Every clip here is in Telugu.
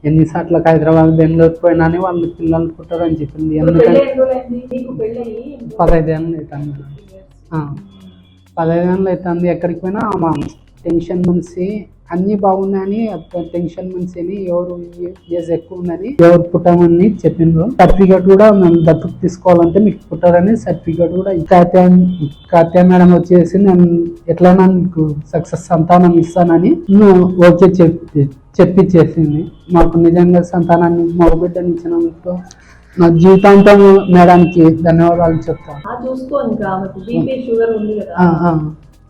ఎన్నిసార్లు హైదరాబాద్ బెంగళూరు పోయినా అని వాళ్ళు పిల్లలు పుట్టారని చెప్పింది. ఎందుకంటే 15 ఏళ్ళు అవుతుంది. 15 ఏళ్ళు అవుతుంది. ఎక్కడికి పోయినా మా టెన్షన్ మనిషి అన్నీ బాగున్నాయని టెన్షన్ మనిషిని ఎవరు ఏజ్ ఎక్కువ ఉందని ఎవరు పుట్టామని చెప్పిండ్రు. సర్టిఫికేట్ కూడా మేము దత్తత తీసుకోవాలంటే మీకు పుట్టారని సర్టిఫికేట్ కూడా కాత్యా మేడం వచ్చేసి నేను ఎట్లయినా మీకు సక్సెస్ సంతానం ఇస్తానని ఓకే చెప్పించేసింది. మాకు నిజంగా సంతానాన్ని మగబిడ్డని ఇచ్చినందుకు నా జీవితాంతం మేడానికి ధన్యవాదాలు చెప్తాను.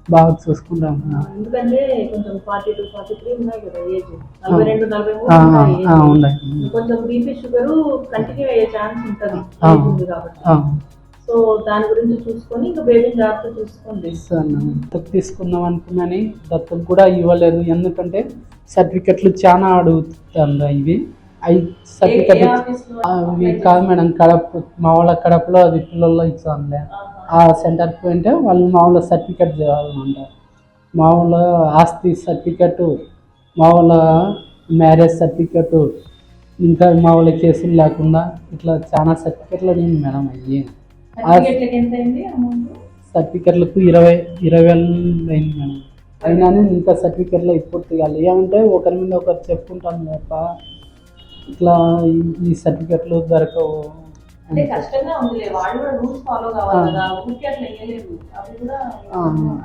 బాగా చూసుకుంటాం. ఎందుకంటే కొంచెం 42, 43 ఉన్నాయి కదా ఏజ్, 42, 43 ఉన్నాయి. కొంచెం బీపీ షుగర్ కంటిన్యూ అయ్యే ఛాన్స్ ఉంటుంది కాబట్టి సో దాని గురించి చూసుకొని ఇంకా బేబీని జాగ్రత్త చూసుకోండి. దత్తత తీసుకుందాం అనుకున్నాని దత్తత కూడా ఇవ్వలేదు. ఎందుకంటే సర్టిఫికెట్లు చాలా అడుగుతుంది. ఇవి సర్టిఫికెట్ అవి కాదు మేడం, మా వాళ్ళ కడపలో అది పిల్లల్లో ఇచ్చాంలే. ఆ సెంటర్కి పోయింటే వాళ్ళు మా వాళ్ళ సర్టిఫికెట్ చేయాలన్నమాట. మా వాళ్ళ ఆస్తి సర్టిఫికెట్, మా వాళ్ళ మ్యారేజ్ సర్టిఫికెట్, ఇంకా మా వాళ్ళ కేసులు లేకుండా ఇట్లా చాలా సర్టిఫికెట్లు అడిగింది మేడం. అయ్యి సర్టిఫికెట్లకు 20,000 అయింది మేడం. అయినా ఇంకా సర్టిఫికెట్లో పూర్తి కాదు. ఏమంటే ఒకరి మీద ఒకరు చెప్పుకుంటాం తప్ప ఇట్లా ఈ సర్టిఫికెట్లు దొరకవు.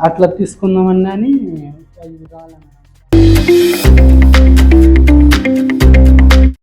అట్లా తీసుకుందామని రాలే.